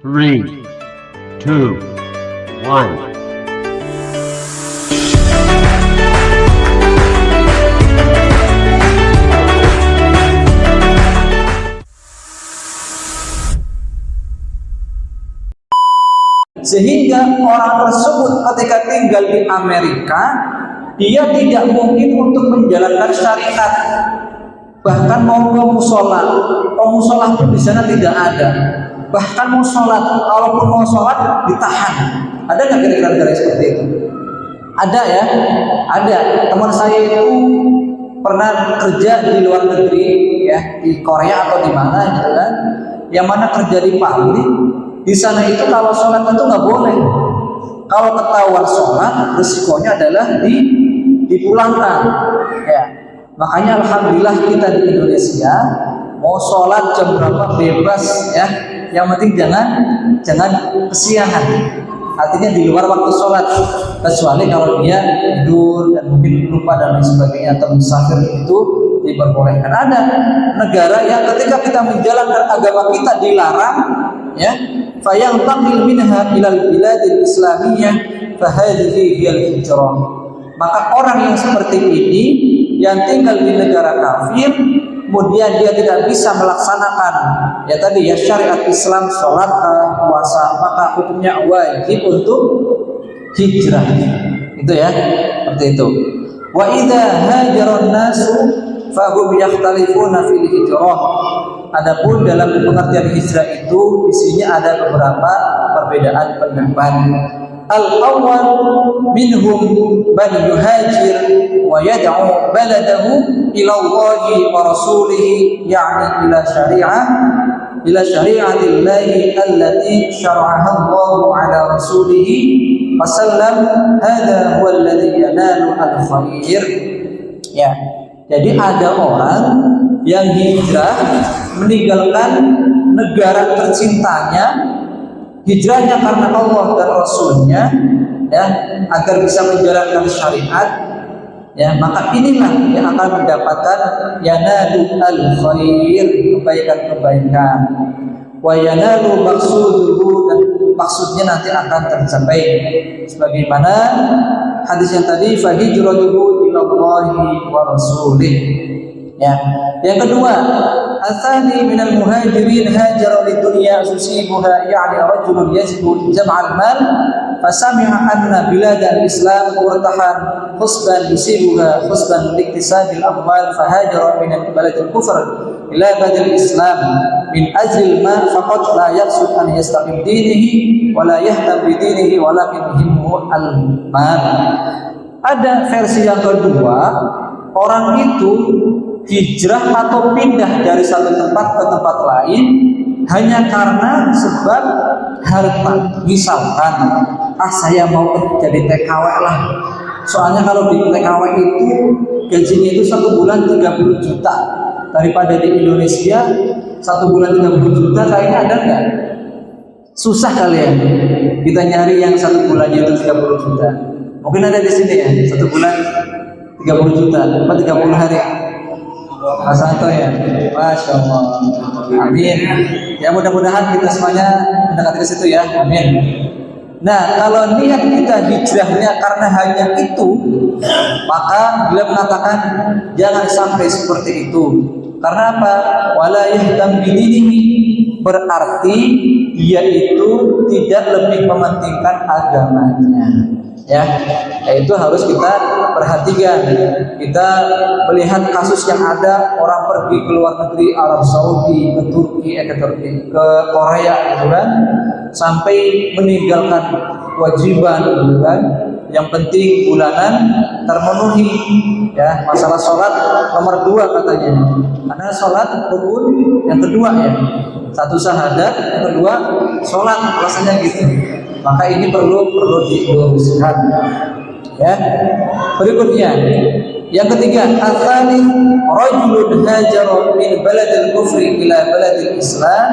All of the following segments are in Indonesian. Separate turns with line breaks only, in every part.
3, 2, 1.
Sehingga orang tersebut ketika tinggal di Amerika, dia tidak mungkin untuk menjalankan syariat. Bahkan mau ke musola pun di sana tidak ada. Bahkan mau sholat, kalaupun mau sholat ditahan. Ada nggak kira-kira negara seperti itu? Ada ya, ada. Teman saya itu pernah kerja di luar negeri, ya di Korea atau di mana gitu kan. Yang mana kerja di pabrik. Di sana itu kalau sholat itu nggak boleh. Kalau ketahuan sholat, resikonya adalah dipulangkan. Ya, makanya alhamdulillah kita di Indonesia mau sholat jam berapa bebas ya. Yang penting jangan kesiangan. Artinya di luar waktu sholat, kecuali kalau dia tidur dan mungkin lupa dan lain sebagainya atau musafir itu diperbolehkan. Ada negara yang ketika kita menjalankan agama kita dilarang, ya. Fayang taqil minha ilal biladil islamiyah fahadhihi hiyal hijrah. Maka orang yang seperti ini yang tinggal di negara kafir, kemudian dia tidak bisa melaksanakan ya tadi ya syariat Islam, sholat, puasa, maka hukumnya wajib untuk hijrah. Itu ya, seperti itu. Wa idza hajaran nasu fahum yakhtalifuna fil hijrah. Adapun dalam pengertian hijrah itu di sini ada beberapa perbedaan pendapat. Al-awwal minhum man yuhajir wa yad'u baladahu ila Allah wa rasulih, yani ila syari'atillahi allati syara'aha Allah ala rasulih wasallam. Hadha huwa alladhi yanalu al-khair. Ya. Jadi ada orang yang hijrah meninggalkan negara tercintanya, hijrahnya karena Allah dan Rasulnya, ya, agar bisa menjalankan syariat, ya, maka inilah yang akan mendapatkan yanalu al-khair, kebaikan-kebaikan, wa yanalu maqsuduhu, dan maksudnya nanti akan tercapai sebagaimana hadis yang tadi, fahijratuhu ilallahi wa rasulih. Ya. Yang kedua, atsani minal muhajirin hajara lidunya yusibuha, yani rajulun yajibu jam'al mal fasami'a anna bilad al-islam murtahan khusban yusibuha khusban liktisabil amwal fahajara min balad al-kufr ila balad al-islam min ajli ma faqad la yaqsud an yastaqim dinihi wa la yahtam bi dinihi walakin himmu al-mal. Ada versi yang kedua, orang itu hijrah atau pindah dari satu tempat ke tempat lain hanya karena sebab harta. Misalkan, saya mau jadi TKW lah. Soalnya kalau di TKW itu gajinya itu 1 bulan 30 juta. Daripada di Indonesia 1 bulan 30 juta, kayaknya ada nggak? Susah kalian kita nyari yang 1 bulannya itu 30 juta. Mungkin ada di sini ya, 1 bulan 30 juta, 30 hari. Mas Anto ya, Masya Allah. Amin. Ya mudah-mudahan kita semuanya mendekati ke situ ya. Amin. Nah, kalau niat kita hijrahnya karena hanya itu, maka beliau mengatakan jangan sampai seperti itu. Karena apa? Wala yahtam bidinihi, berarti dia itu tidak lebih mementingkan agamanya. Ya, itu harus kita perhatikan. Kita melihat kasus yang ada orang pergi ke luar negeri, Arab Saudi, ke Turki, ke Korea, gitu kan, sampai meninggalkan kewajiban, gitu kan. Yang penting bulanan termenuhi, ya. Masalah sholat nomor 2 katanya, karena sholat rukun yang kedua ya. 1 syahadat, yang kedua sholat, rasanya gitu. Maka ini perlu diluruskan. Ya. Berikutnya, yang ketiga, atsani rajulun hajara min baladil kufri ila baladil islam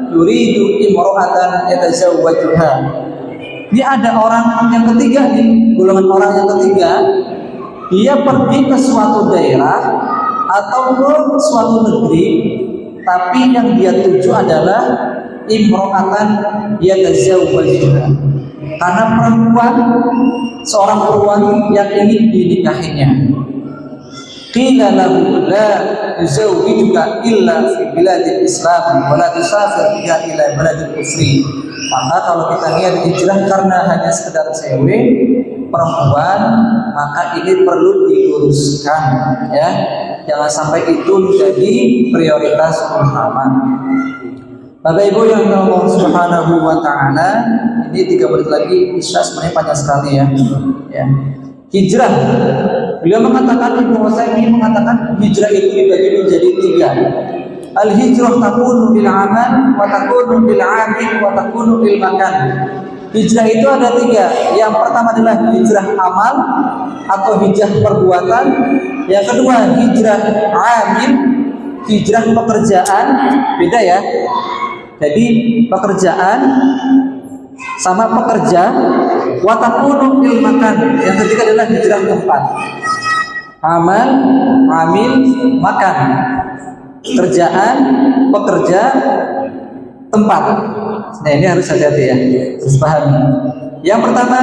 yuridu imra'atan yatazawwajuha. Ini ada orang yang ketiga nih, golongan orang yang ketiga, dia pergi ke suatu daerah atau ke suatu negeri, tapi yang dia tuju adalah imro'atan yatazawwajuha, karena seorang perempuan yang ingin dinikahinya. Qila lahu la yuzawwijuka illa fi biladil Islam wa la tusafir biha ila baladil kufri. Maka kalau kita niat hijrah karena hanya sekedar cewek perempuan, maka ini perlu diluruskan, ya. Jangan sampai itu menjadi prioritas utama. Bapak Ibu yang Allah Subhanahu wa taala, ini 3 menit lagi Isya, sebenarnya panjang sekali ya. Hijrah. Beliau mengatakan, Ibnu Utsaimin mengatakan hijrah itu dibagi menjadi 3. Al-hijrah takunu bil amal wa takunu bil amil wa takunu bil makan. Hijrah itu ada 3. Yang pertama adalah hijrah amal atau hijrah perbuatan. Yang kedua hijrah amil, hijrah pekerjaan. Beda ya. Jadi pekerjaan sama pekerja. Wa takunu bil makan. Yang ketiga adalah hijrah tempat. Amal, amil, makan. Kerjaan, pekerja, tempat. Nah, ini harus hati-hati ya, harus paham. Yang pertama,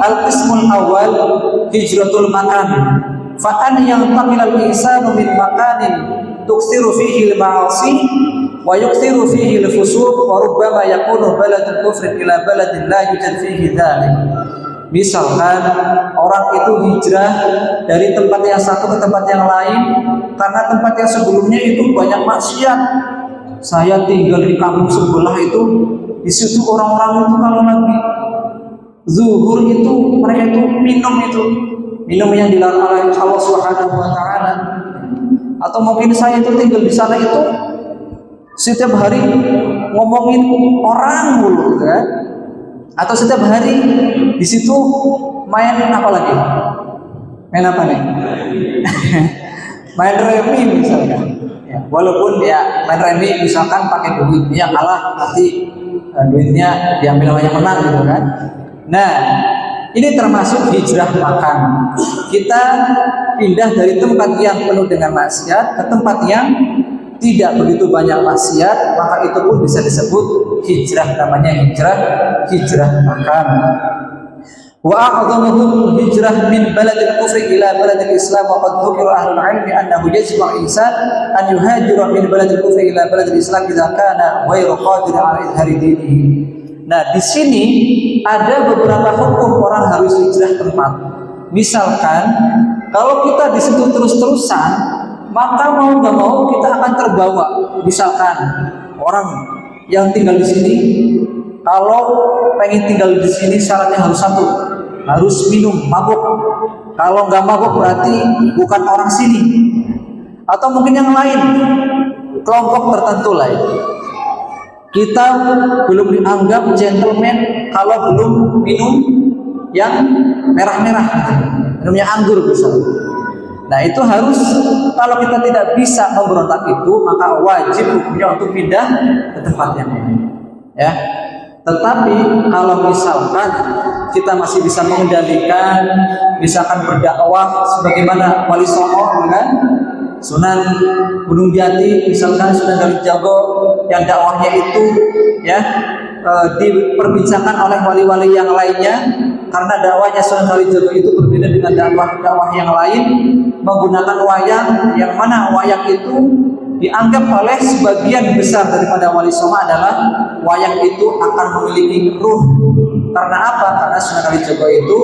al-qismul awal hijratul makan. Fa'an yang tamilal insanu min makanin tuksiru fihi al-ma'asi wa yuksiru fihi al-fusuq wa rubbama yakunu baladul kufri ila baladin la yujad fihi dhalik. Misalkan orang itu hijrah dari tempat yang satu ke tempat yang lain karena tempat yang sebelumnya itu banyak maksiat. Saya tinggal di kampung sebelah itu, di situ orang-orang itu kalau lagi zuhur itu mereka itu minum yang dilarang oleh Allah Subhanahu wa taala. Atau mungkin saya itu tinggal di sana itu setiap hari ngomongin orang mulu, kan? Atau setiap hari di situ main apa lagi? Main apa nih? Main remi misalkan. Ya, walaupun ya main remi misalkan pakai duit, ya kalah nanti duitnya diambil sama yang menang gitu kan. Nah, ini termasuk hijrah makan. Kita pindah dari tempat yang penuh dengan maksiat ke tempat yang tidak begitu banyak maksiat, maka itu pun bisa disebut hijrah, namanya hijrah makan. Wa a'dhamuhum hijrah min baladil kufri ila baladil Islam wa qad dzukira ahlul ilmi annahu yajibu al-insan an yuhajira min baladil kufri ila baladil Islam idza kana ghairu qadir 'ala izhari dinihi. Nah, di sini ada beberapa hukum orang harus hijrah tempat. Misalkan kalau kita di situ terus-terusan, maka mau nggak mau kita akan terbawa. Misalkan orang yang tinggal di sini, kalau pengen tinggal di sini syaratnya harus satu, harus minum, mabuk. Kalau nggak mabuk berarti bukan orang sini. Atau mungkin yang lain, kelompok tertentu lain. Kita belum dianggap gentleman kalau belum minum yang merah-merah, minumnya anggur misalnya. Nah, itu harus, kalau kita tidak bisa memberontak itu, maka wajib hukumnya untuk pindah ke tempat yang lain. Ya. Tetapi kalau misalkan kita masih bisa mengendalikan, misalkan berdakwah sebagaimana Wali Songo, kan? Sunan Gunung Jati, misalkan Sunan Kalijaga yang dakwahnya itu ya diperbincangkan oleh wali-wali yang lainnya, karena dakwahnya Sunan Kalijaga itu berbeda dengan dakwah yang lain, menggunakan wayang, yang mana wayang itu dianggap oleh sebagian besar daripada Wali Songo adalah wayang itu akan memiliki ruh. Karena apa? Karena Sunan Kalijaga itu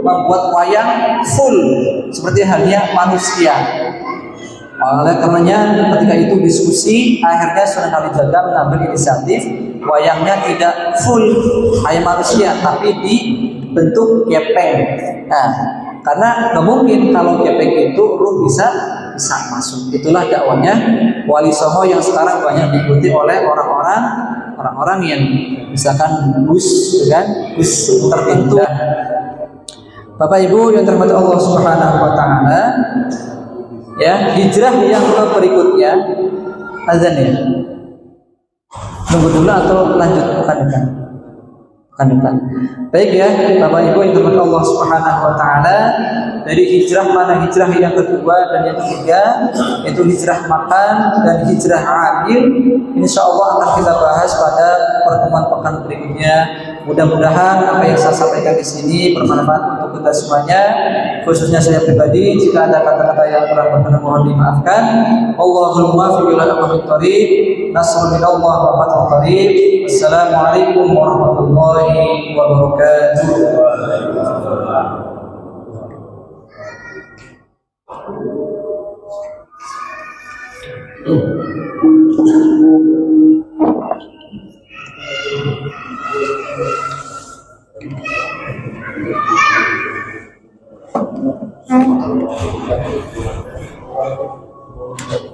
membuat wayang full seperti halnya manusia. Oleh karenanya ketika itu diskusi, akhirnya Sunan Kalijaga mengambil inisiatif wayangnya tidak full kayak manusia, tapi dibentuk gepeng. Nah, karena nggak mungkin kalau gepeng itu ruh bisa masuk. Itulah dakwahnya Wali Songo yang sekarang banyak diikuti oleh orang-orang yang misalkan Gus tertentu. Bapak Ibu yang dirahmati Allah Subhanahu wa taala, ya, hijrah yang berikutnya azan ya. Tunggu dulu atau lanjut? Bukan. Baik ya, Bapak Ibu yang dirahmati Allah Subhanahu wa taala, dari hijrah mana hijrah yang kedua dan yang ketiga, yaitu hijrah makan dan hijrah amil. Insyaallah akan kita bahas pada pertemuan pekan berikutnya. Mudah-mudahan apa yang saya sampaikan di sini bermanfaat untuk kita semuanya, khususnya saya pribadi. Jika ada kata-kata yang kurang berkenan mohon dimaafkan. Allahul muwaffiq ila aqwamit thoriq. Nasrul minallah wa fathul qarib. Assalamualaikum warahmatullahi wabarakatuh. Thank you.